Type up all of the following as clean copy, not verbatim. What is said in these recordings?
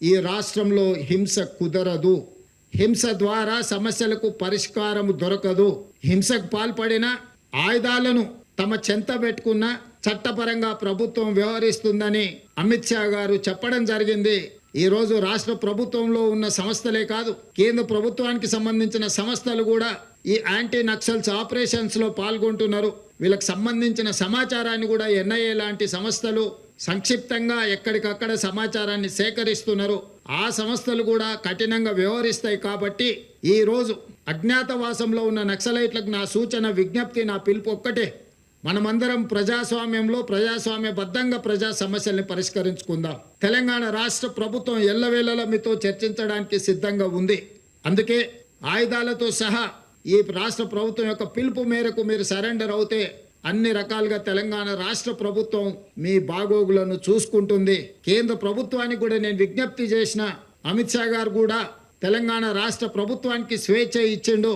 ఈ రాష్ట్రంలో హింస కుదరదు. హింస ద్వారా సమస్యలకు పరిష్కారం దొరకదు. హింసకు పాల్పడిన ఆయుధాలను తమ చెంత పెట్టుకున్న చట్టపరంగా ప్రభుత్వం వ్యవహరిస్తుందని అమిత్ షా గారు చెప్పడం జరిగింది. ఈరోజు రాష్ట్ర ప్రభుత్వంలో ఉన్న సంస్థలే కాదు, కేంద్ర ప్రభుత్వానికి సంబంధించిన సంస్థలు కూడా ఈ యాంటీ నక్సల్స్ ఆపరేషన్స్ లో పాల్గొంటున్నారు. వీళ్ళకి సంబంధించిన సమాచారాన్ని కూడా ఎన్ఐఏ లాంటి సంస్థలు సంక్షిప్తంగా ఎక్కడికక్కడ సమాచారాన్ని సేకరిస్తున్నారు. ఆ సంస్థలు కూడా కఠినంగా వ్యవహరిస్తాయి. కాబట్టి ఈ రోజు అజ్ఞాతవాసంలో ఉన్న నక్సలైట్లకు నా సూచన, విజ్ఞప్తి, నా పిలుపు ఒక్కటే: మనమందరం ప్రజాస్వామ్యంలో ప్రజాస్వామ్యబద్ధంగా ప్రజా సమస్యల్ని పరిష్కరించుకుందాం. తెలంగాణ రాష్ట్ర ప్రభుత్వం ఎల్లవేళలా మీతో చర్చించడానికి సిద్ధంగా ఉంది. అందుకే ఆయుధాలతో సహా ఈ రాష్ట్ర ప్రభుత్వం యొక్క పిలుపు మేరకు మీరు సరెండర్ అవుతే అన్ని రకాలుగా తెలంగాణ రాష్ట్ర ప్రభుత్వం మీ బాగోగులను చూసుకుంటుంది. కేంద్ర ప్రభుత్వానికి కూడా నేను విజ్ఞప్తి చేసిన, అమిత్ షా గారు కూడా తెలంగాణ రాష్ట్ర ప్రభుత్వానికి స్వేచ్ఛ ఇచ్చిండు.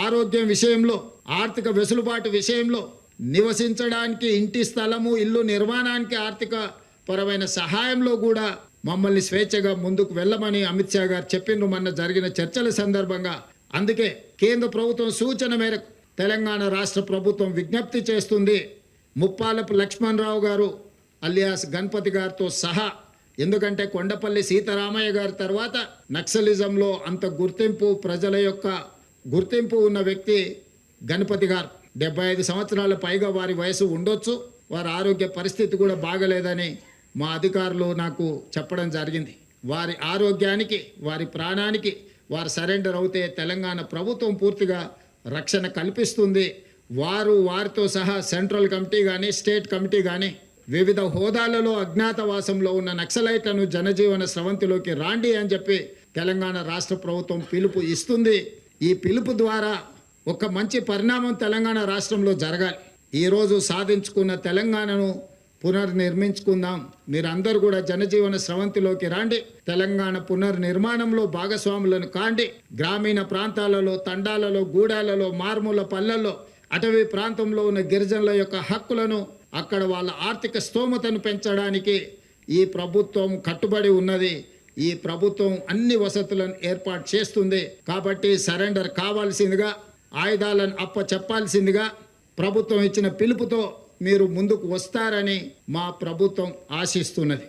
ఆరోగ్యం విషయంలో, ఆర్థిక వెసులుబాటు విషయంలో, నివసించడానికి ఇంటి స్థలము, ఇల్లు నిర్మాణానికి ఆర్థిక పరమైన సహాయంలో కూడా మమ్మల్ని స్వేచ్ఛగా ముందుకు వెళ్ళమని అమిత్ షా గారు చెప్పిండ్రు మొన్న జరిగిన చర్చల సందర్భంగా. అందుకే కేంద్ర ప్రభుత్వం సూచన మేరకు తెలంగాణ రాష్ట్ర ప్రభుత్వం విజ్ఞప్తి చేస్తుంది. ముప్పాలపు లక్ష్మణరావు గారు అలియాస్ గణపతి గారితో సహా, ఎందుకంటే కొండపల్లి సీతారామయ్య గారి తర్వాత నక్సలిజంలో అంత గుర్తింపు, ప్రజల యొక్క గుర్తింపు ఉన్న వ్యక్తి గణపతి గారు. 75 సంవత్సరాల పైగా వారి వయసు ఉండొచ్చు. వారి ఆరోగ్య పరిస్థితి కూడా బాగలేదని మా అధికారులు నాకు చెప్పడం జరిగింది. వారి ఆరోగ్యానికి, వారి ప్రాణానికి వారు సరెండర్ అవుతే తెలంగాణ ప్రభుత్వం పూర్తిగా రక్షణ కల్పిస్తుంది. వారితో సహా సెంట్రల్ కమిటీ కానీ, స్టేట్ కమిటీ కానీ వివిధ హోదాలలో అజ్ఞాతవాసంలో ఉన్న నక్సలైట్లను జనజీవన స్రవంతిలోకి రాండి అని చెప్పి తెలంగాణ రాష్ట్ర ప్రభుత్వం పిలుపు ఇస్తుంది. ఈ పిలుపు ద్వారా ఒక మంచి పరిణామం తెలంగాణ రాష్ట్రంలో జరగాలి. ఈరోజు సాధించుకున్న తెలంగాణను పునర్నిర్మించుకుందాం. మీరందరూ కూడా జనజీవన స్రవంతిలోకి రాండి. తెలంగాణ పునర్నిర్మాణంలో భాగస్వాములను కాండి. గ్రామీణ ప్రాంతాలలో, తండాలలో, గూడాలలో, మారుమూల పల్లెల్లో, అటవీ ప్రాంతంలో ఉన్న గిరిజనుల యొక్క హక్కులను, అక్కడ వాళ్ళ ఆర్థిక స్తోమతను పెంచడానికి ఈ ప్రభుత్వం కట్టుబడి ఉన్నది. ఈ ప్రభుత్వం అన్ని వసతులను ఏర్పాటు చేస్తుంది. కాబట్టి సరెండర్ కావాల్సిందిగా, ఆయుధాలను చెప్పాల్సిందిగా ప్రభుత్వం ఇచ్చిన పిలుపుతో మీరు ముందుకు వస్తారని మా ప్రభుత్వం ఆశిస్తున్నది.